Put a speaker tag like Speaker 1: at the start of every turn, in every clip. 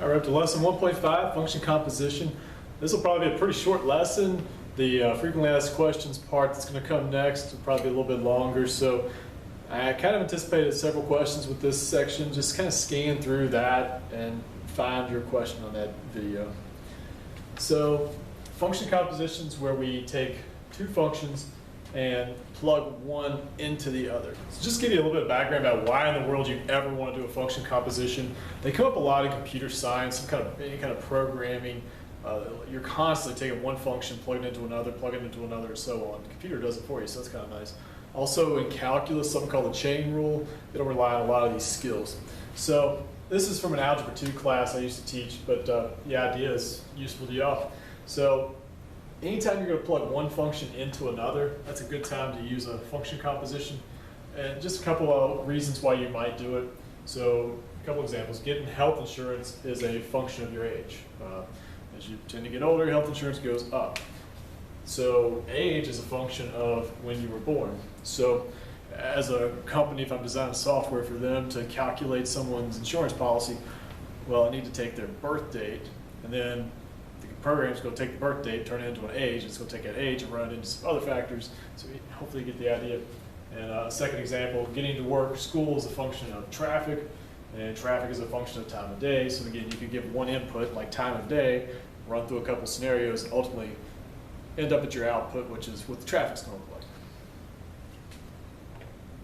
Speaker 1: We're up to lesson 1.5, function composition. This will probably be a pretty short lesson. The frequently asked questions part that's going to come next will probably be a little bit longer. So I kind of anticipated several questions with this section. Just kind of scan through that and find your question on that video. So function compositions where we take two functions and plug one into the other. So just give you a little bit of background about why in the world you ever want to do a function composition. They come up a lot in computer science, any kind of programming. You're constantly taking one function, plugging it into another, and so on. The computer does it for you, so that's kind of nice. Also in calculus, something called the chain rule. They don't rely on a lot of these skills. So this is from an Algebra 2 class I used to teach, but the idea is useful to y'all. So anytime you're going to plug one function into another, that's a good time to use a function composition. And just a couple of reasons why you might do it. So a couple examples. Getting health insurance is a function of your age. As you tend to get older, health insurance goes up. So age is a function of when you were born. So as a company, if I'm designing software for them to calculate someone's insurance policy, well, I need to take their birth date, and then the program's going to take the birth date, turn it into an age. It's going to take that age and run it into some other factors. So hopefully you get the idea. And a second example, getting to work, school is a function of traffic, and traffic is a function of time of day. So again, you could give one input, like time of day, run through a couple scenarios, and ultimately end up at your output, which is what the traffic's going to look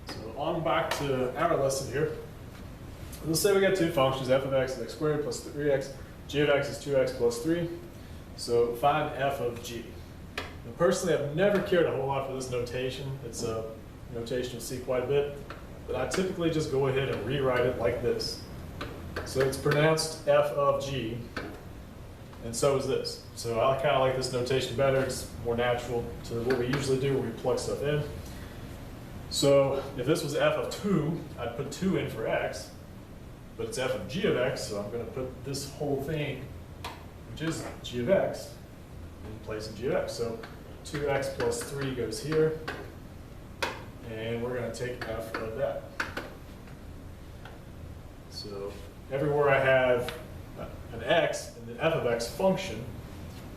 Speaker 1: like. So on back to our lesson here. Let's say we got two functions, f of x is x squared plus 3x, g of x is 2x plus 3. So find f of g. Now, personally, I've never cared a whole lot for this notation. It's a notation you'll see quite a bit. But I typically just go ahead and rewrite it like this. So it's pronounced f of g, and so is this. So I kind of like this notation better. It's more natural to what we usually do when we plug stuff in. So if this was f of 2, I'd put 2 in for x, but it's f of g of x, so I'm going to put this whole thing, which is g of x, in place of g of x. So 2x plus 3 goes here, and we're going to take f of that. So everywhere I have an x in the f of x function,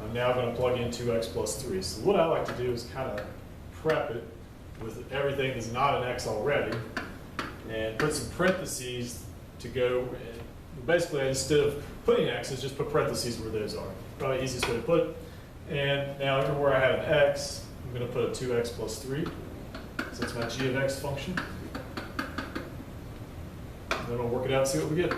Speaker 1: I'm now going to plug in 2x plus 3. So what I like to do is kind of prep it with everything that's not an x already, and put some parentheses to go. Basically, instead of putting x's, just put parentheses where those are. Probably the easiest way to put it. And now everywhere I have an x, I'm going to put a 2x plus 3. So that's my g of x function. And then we'll work it out and see what we get.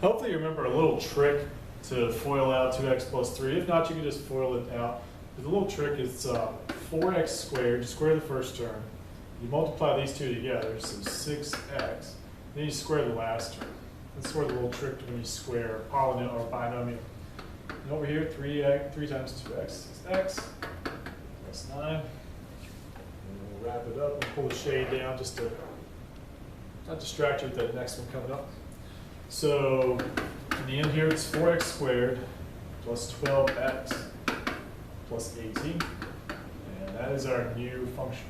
Speaker 1: Hopefully you remember a little trick to FOIL out 2x plus 3. If not, you can just FOIL it out. But the little trick is 4x squared. You square the first term. You multiply these two together, so 6x. Then you square the last term. That's sort of the little trick when you square a polynomial or binomial. And over here, 3 times 2x is x. That's 9. And we'll wrap it up and pull the shade down just to not distract you with that next one coming up. So in the end here, it's 4x squared plus 12x plus 18. And that is our new function.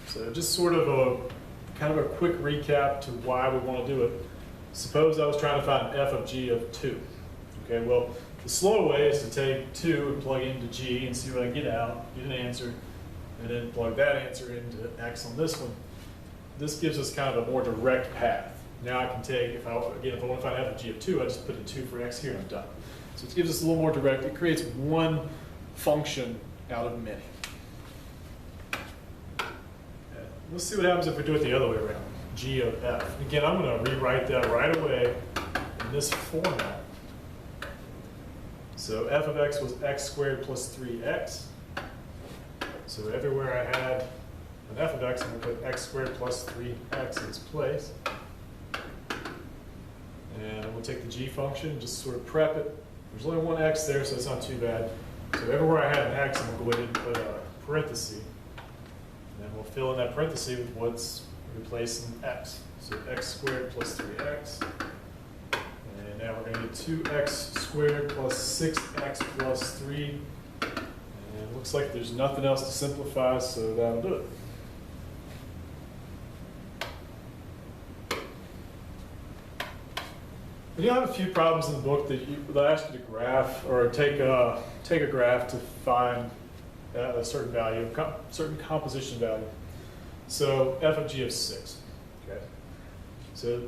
Speaker 1: So just sort of a kind of a quick recap to why we want to do it. Suppose I was trying to find f of g of 2. Okay, well, the slow way is to take 2 and plug into g and see what I get out, get an answer, and then plug that answer into x on this one. This gives us kind of a more direct path. Now I can take, if I want to find f of g of 2, I just put in 2 for x here and I'm done. So it gives us a little more direct. It creates one function out of many. Let's see what happens if we do it the other way around, g of f. Again, I'm going to rewrite that right away in this format. So f of x was x squared plus 3x. So everywhere I had an f of x, I'm going to put x squared plus 3x in its place. And we'll take the g function, just sort of prep it. There's only one x there, so it's not too bad. So everywhere I have an x, I'm going to go ahead and put a parenthesis. And then we'll fill in that parenthesis with what's replacing x. So x squared plus 3x. And now we're going to get 2x squared plus 6x plus 3. And it looks like there's nothing else to simplify, so that'll do it. You'll have a few problems in the book that ask you to graph or take a graph to find a certain value, certain composition value. So f of g of 6. Okay. So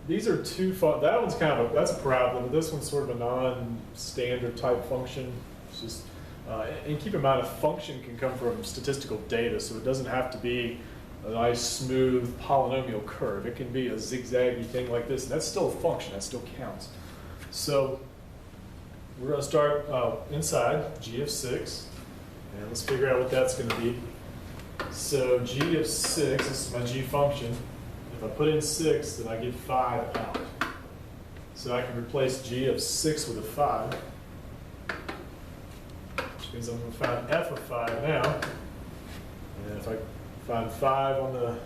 Speaker 1: these are two. That one's kind of that's a parabola, but this one's sort of a non-standard type function. It's just and keep in mind a function can come from statistical data, so it doesn't have to be a nice smooth polynomial curve. It can be a zigzaggy thing like this, and that's still a function. That still counts. So we're going to start inside g of 6, and let's figure out what that's going to be. So g of 6, this is my g function. If I put in 6, then I get 5 out. So I can replace g of 6 with a 5, which means I'm going to find f of 5 now. And if I find 5 on the,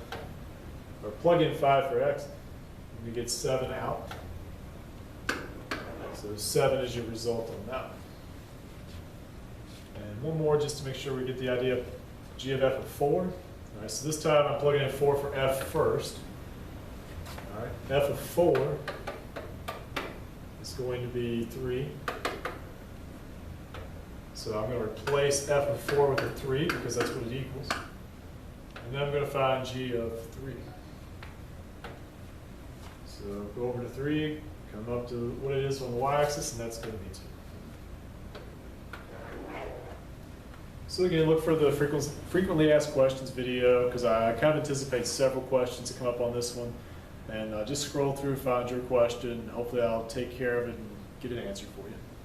Speaker 1: or plug in 5 for x, I'm going to get 7 out. So 7 is your result on that. And one more just to make sure we get the idea of g of f of 4. All right, so this time I'm plugging in 4 for f first. All right, f of 4 is going to be 3. So I'm going to replace f of 4 with a 3 because that's what it equals. And then I'm going to find g of 3. So go over to 3, come up to what it is on the y-axis, and that's going to be 2. So again, look for the frequently asked questions video, because I kind of anticipate several questions to come up on this one. And just scroll through, find your question, and hopefully I'll take care of it and get an answer for you.